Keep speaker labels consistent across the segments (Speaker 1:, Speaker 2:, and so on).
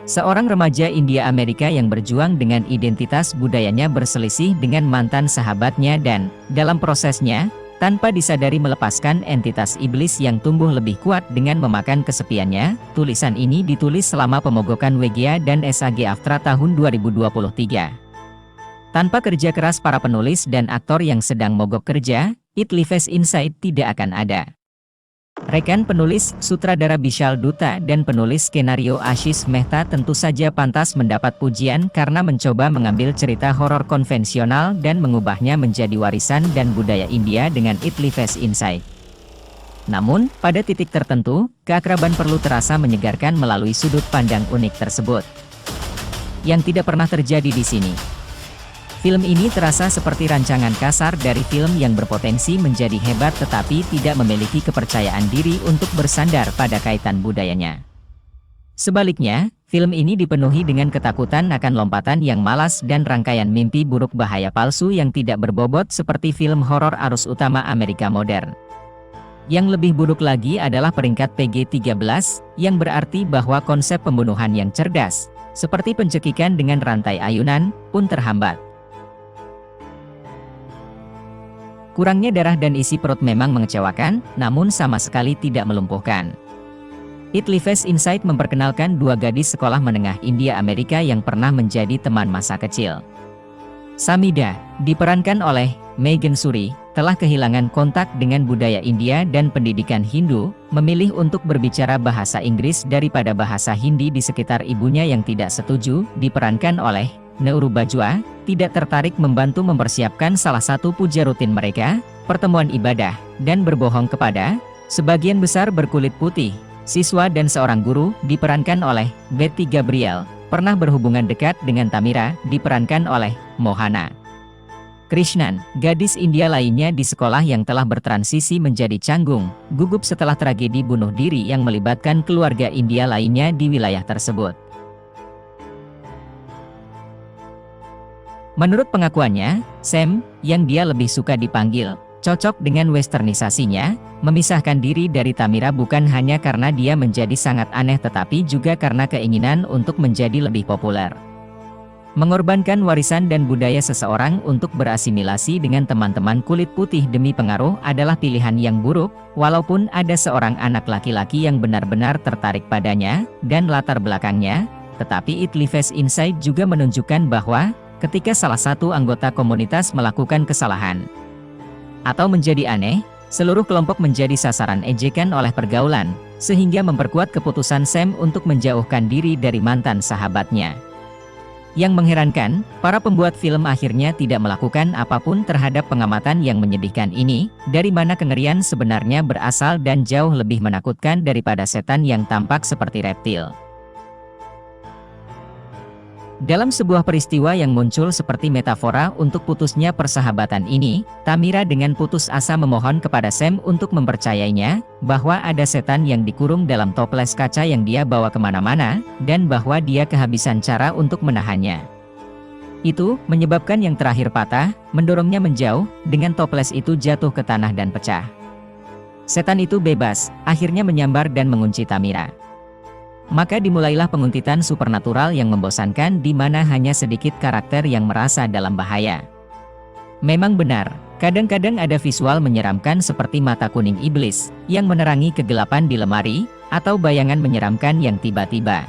Speaker 1: Seorang remaja India Amerika yang berjuang dengan identitas budayanya berselisih dengan mantan sahabatnya dan, dalam prosesnya, tanpa disadari melepaskan entitas iblis yang tumbuh lebih kuat dengan memakan kesepiannya. Tulisan ini ditulis selama pemogokan WGA dan SAG-AFTRA tahun 2023. Tanpa kerja keras para penulis dan aktor yang sedang mogok kerja, It Lives Inside tidak akan ada. Rekan penulis, sutradara Bishal Dutta dan penulis skenario Ashish Mehta tentu saja pantas mendapat pujian karena mencoba mengambil cerita horor konvensional dan mengubahnya menjadi warisan dan budaya India dengan It Lives Inside. Namun, pada titik tertentu, keakraban perlu terasa menyegarkan melalui sudut pandang unik tersebut. Yang tidak pernah terjadi di sini. Film ini terasa seperti rancangan kasar dari film yang berpotensi menjadi hebat tetapi tidak memiliki kepercayaan diri untuk bersandar pada kaitan budayanya. Sebaliknya, film ini dipenuhi dengan ketakutan akan lompatan yang malas dan rangkaian mimpi buruk bahaya palsu yang tidak berbobot seperti film horor arus utama Amerika modern. Yang lebih buruk lagi adalah peringkat PG-13, yang berarti bahwa konsep pembunuhan yang cerdas, seperti pencekikan dengan rantai ayunan, pun terhambat. Kurangnya darah dan isi perut memang mengecewakan, namun sama sekali tidak melumpuhkan. It Lives Inside memperkenalkan dua gadis sekolah menengah India Amerika yang pernah menjadi teman masa kecil. Samida, diperankan oleh Megan Suri, telah kehilangan kontak dengan budaya India dan pendidikan Hindu, memilih untuk berbicara bahasa Inggris daripada bahasa Hindi di sekitar ibunya yang tidak setuju, diperankan oleh Neuru Bajwa, tidak tertarik membantu mempersiapkan salah satu puja rutin mereka, pertemuan ibadah, dan berbohong kepada, sebagian besar berkulit putih, siswa dan seorang guru, diperankan oleh Betty Gabriel, pernah berhubungan dekat dengan Tamira, diperankan oleh Mohana Krishnan, gadis India lainnya di sekolah yang telah bertransisi menjadi canggung, gugup setelah tragedi bunuh diri yang melibatkan keluarga India lainnya di wilayah tersebut. Menurut pengakuannya, Sam, yang dia lebih suka dipanggil, cocok dengan westernisasinya, memisahkan diri dari Tamira bukan hanya karena dia menjadi sangat aneh tetapi juga karena keinginan untuk menjadi lebih populer. Mengorbankan warisan dan budaya seseorang untuk berasimilasi dengan teman-teman kulit putih demi pengaruh adalah pilihan yang buruk, walaupun ada seorang anak laki-laki yang benar-benar tertarik padanya, dan latar belakangnya, tetapi It Lives Inside juga menunjukkan bahwa, ketika salah satu anggota komunitas melakukan kesalahan atau menjadi aneh, seluruh kelompok menjadi sasaran ejekan oleh pergaulan, sehingga memperkuat keputusan Sam untuk menjauhkan diri dari mantan sahabatnya. Yang mengherankan, para pembuat film akhirnya tidak melakukan apapun terhadap pengamatan yang menyedihkan ini, dari mana kengerian sebenarnya berasal dan jauh lebih menakutkan daripada setan yang tampak seperti reptil. Dalam sebuah peristiwa yang muncul seperti metafora untuk putusnya persahabatan ini, Tamira dengan putus asa memohon kepada Sam untuk mempercayainya, bahwa ada setan yang dikurung dalam toples kaca yang dia bawa kemana-mana, dan bahwa dia kehabisan cara untuk menahannya. Itu menyebabkan yang terakhir patah, mendorongnya menjauh, dengan toples itu jatuh ke tanah dan pecah. Setan itu bebas, akhirnya menyambar dan mengunci Tamira. Maka dimulailah penguntitan supernatural yang membosankan di mana hanya sedikit karakter yang merasa dalam bahaya. Memang benar, kadang-kadang ada visual menyeramkan seperti mata kuning iblis, yang menerangi kegelapan di lemari, atau bayangan menyeramkan yang tiba-tiba.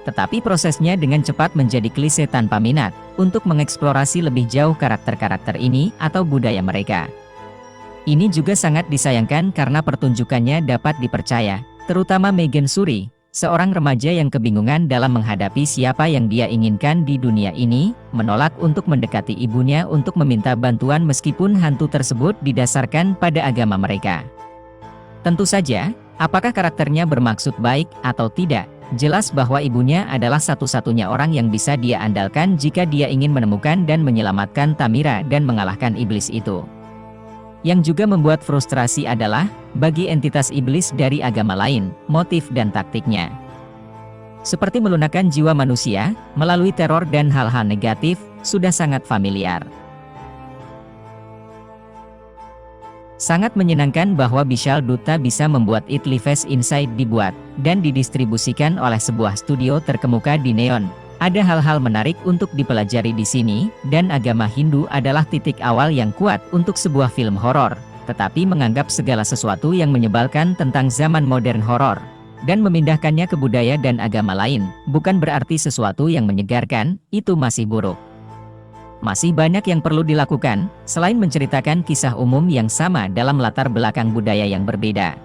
Speaker 1: Tetapi prosesnya dengan cepat menjadi klise tanpa minat, untuk mengeksplorasi lebih jauh karakter-karakter ini atau budaya mereka. Ini juga sangat disayangkan karena pertunjukannya dapat dipercaya, terutama Megan Suri, seorang remaja yang kebingungan dalam menghadapi siapa yang dia inginkan di dunia ini, menolak untuk mendekati ibunya untuk meminta bantuan meskipun hantu tersebut didasarkan pada agama mereka. Tentu saja, apakah karakternya bermaksud baik atau tidak, jelas bahwa ibunya adalah satu-satunya orang yang bisa dia andalkan jika dia ingin menemukan dan menyelamatkan Tamira dan mengalahkan iblis itu. Yang juga membuat frustrasi adalah, bagi entitas iblis dari agama lain, motif dan taktiknya. Seperti melunakkan jiwa manusia, melalui teror dan hal-hal negatif, sudah sangat familiar. Sangat menyenangkan bahwa Vishal Dutta bisa membuat It Lives Inside dibuat dan didistribusikan oleh sebuah studio terkemuka di Neon. Ada hal-hal menarik untuk dipelajari di sini, dan agama Hindu adalah titik awal yang kuat untuk sebuah film horor, tetapi menganggap segala sesuatu yang menyebalkan tentang zaman modern horor dan memindahkannya ke budaya dan agama lain, bukan berarti sesuatu yang menyegarkan, itu masih buruk. Masih banyak yang perlu dilakukan, selain menceritakan kisah umum yang sama dalam latar belakang budaya yang berbeda.